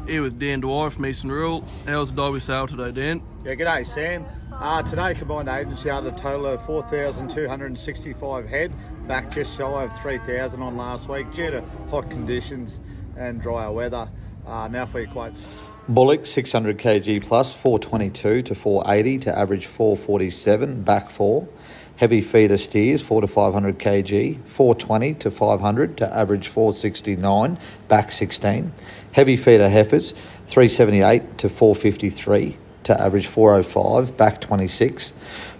Here with Dan Dwyer from Eastern Rural. How's the Dalby sale today, Dan? Yeah, g'day Sam. Today combined agency had a total of 4,265 head, back just shy of 3,000 on last week due to hot conditions and drier weather. Now for your quotes. Bullock 600 kg plus 422 to 480 to average 447, back 4. Heavy feeder steers 4 to 500 kg 420 to 500 to average 469, back 16. Heavy feeder heifers 378 to 453 to average 405, back 26.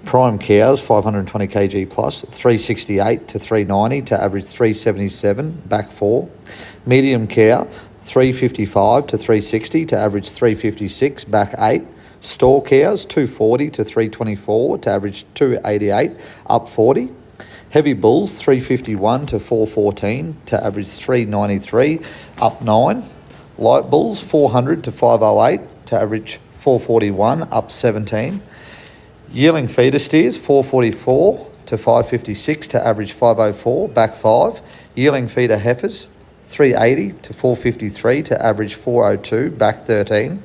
Prime cows 520 kg plus 368 to 390 to average 377, back 4. Medium cow 355 to 360 to average 356, back 8. Store cows 240 to 324 to average 288, up 40. Heavy bulls 351 to 414 to average 393, up 9. Light bulls 400 to 508 to average 441, up 17. Yearling feeder steers 444 to 556 to average 504, back 5. Yearling feeder heifers 380 to 453 to average 402, back 13.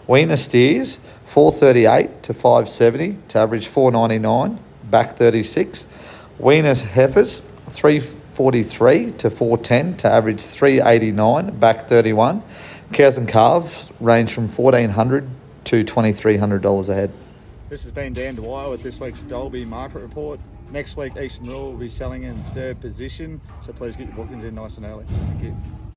Weaner steers 438 to 570 to average 499, back 36. Weaner heifers 343 to 410 to average 389, back 31. Cows and calves range from $1,400 to $2,300 a head. This has been Dan Dwyer with this week's Dalby Market Report. Next week Eastern Rural will be selling in third position, so please get your bookings in nice and early. Thank you.